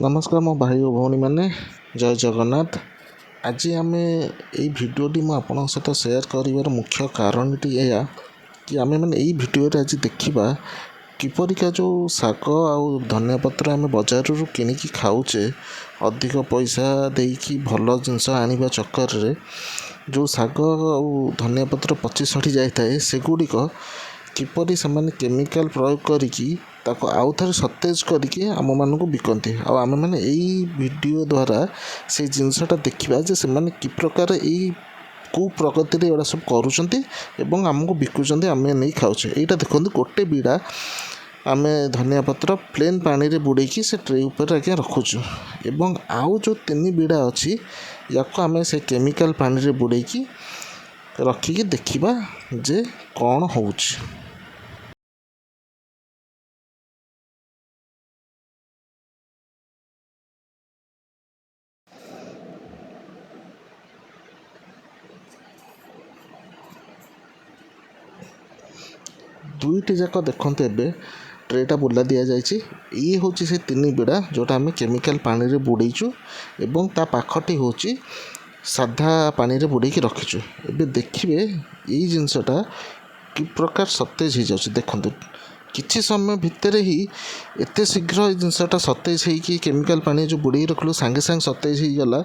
नमस्कार मो भाई और भौणी मैंने जय जगन्नाथ। आज आम यही भिडटी मुझे आपण सहित सेयार कर मुख्य कारणटी यह कि आम मैंने यही भिडियो आज देखा किपरिका जो शाग आउ धनिया पत्र आम बजार किणिकी खाऊचे अधिक पैसा देकी भल जिनस आने चक्कर रे जो शाग आउ धनिया पत्र पची सड़ी जाए सेगुड़िक किपरि से केमिकाल प्रयोग करिकी ताको आउ थे सतेज करके आम मानक बिकती आम मैंने यही वीडियो द्वारा से जिनसटा देखा जे से कि प्रकार यही कु प्रगति एड़ा सब करुँच आमको बिकुंट आम नहीं खाऊे। यहाँ देखो गोटे बिड़ा आम धनिया पत्र प्लेन पानी रे बुड़ेकी से ट्रे उपर आज्ञा रखुचु एवं आउ जो 3 बिड़ा अच्छी या आम से केमिकाल पानी रे बुड़ेकी रखिकी देखा जे कौन हो। दुईटी जाक देखते ए ट्रेटा बुला दि जाए ये हूँ से 3 बिड़ा जोटा आम केमिकाल पानी रे बुड़ेचु एवं ता पाखटी हूँ साधा पानी रे बुड़ेकी रखीचु। एबे देखिए यही जिनसटा कि प्रकार सतेज हो जाए देखते किछि समय भितर ही एत शीघ्र जिनसटा सतेज होगी केमिकाल पानी जो बुड़े रखलु सांगे सांगे सतेज हो गला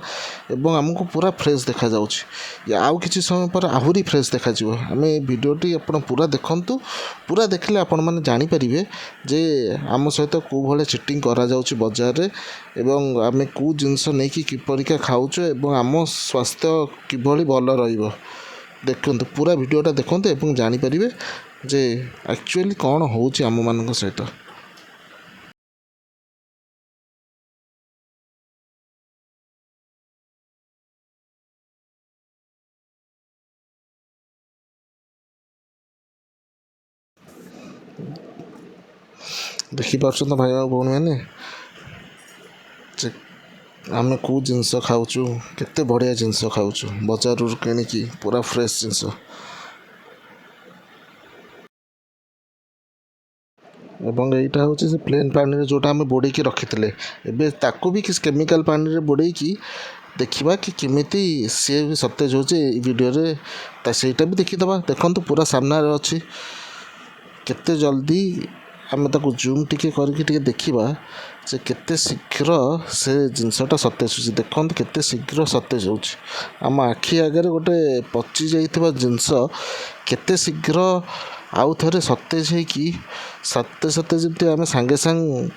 एवं आमको पूरा फ्रेश देखा जाउछि आउ किछि समय पर आहुरी फ्रेश देखा जिवो। आम भिडियोटी आपण पूरा देखंतु पूरा देखले आपण माने जानि परिबे जे आम सहित को भले चिटिंग करा जाउछि बाजार रे एवं आम को जिनस नहीं कि किपरिका खाउछु एवं आम स्वास्थ्य किभली भल रहिबो। देखते पूरा भिडियोटा देखते एवं जानि परिबे जे एक्चुअली कौन होउछि आम मानक सहित। देखिपार भाई और भौणी मैंने आम को जिनस खाऊचु केते बढ़िया जिनस खाऊचु बजार किणिकी पूरा फ्रेश जिनस एवं यहाँ हूँ से प्लेन पानी रे जोटा आम बुड़ेकी रखी एबे ताको भी किस केमिकाल पानी रे बुड़ेकी देखा कि केमिति सी भी सतेज हो वीडियो रे सेटा भी देखीदबा। देखो पूरा सामना अच्छी केते जल्दी आम ताको जूम टिके करके देखा जे केते शीघ्र से जिनसटा सतेज हो। देखो केते शीघ्र सतेज हो आम आखि आगे गोटे पची जाइथिबा जिनस केते शीघ्र आउ थे सतेज होगी सते सते जमी आम सांगे सांग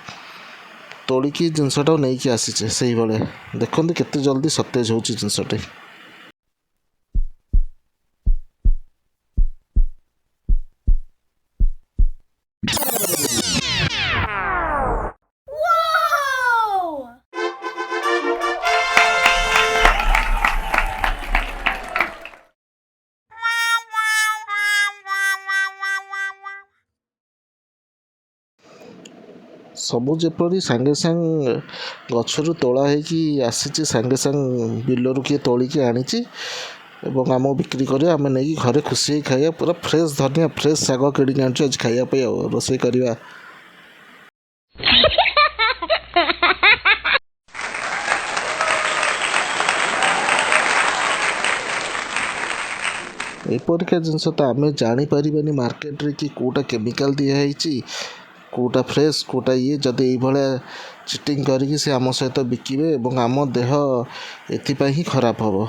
तोड़िकी जिनसटा नहीं कि आसीचे से भाई देखते केते जल्दी सतेज हो जिनसटे। सबू जेपरी सांगे सांग गचरू तोला होगी आसी सांगे सांग बिलरू किए तोलिकी आनी एवं आम बिक्री कर आम नहीं घरे खुशी खाइया पूरा फ्रेश धनिया फ्रेश शाग किणी आनी आज खाइए रोसे करवा। एपरिका जिनस तो आम जापर मार्केट रे कि कोटा केमिकाल दिखाई कोटा फ्रेश कोटा ये जदि ये चिटिंग करके से आम सहित बिकिबे एवं आम देह एथपाई ही खराब हम।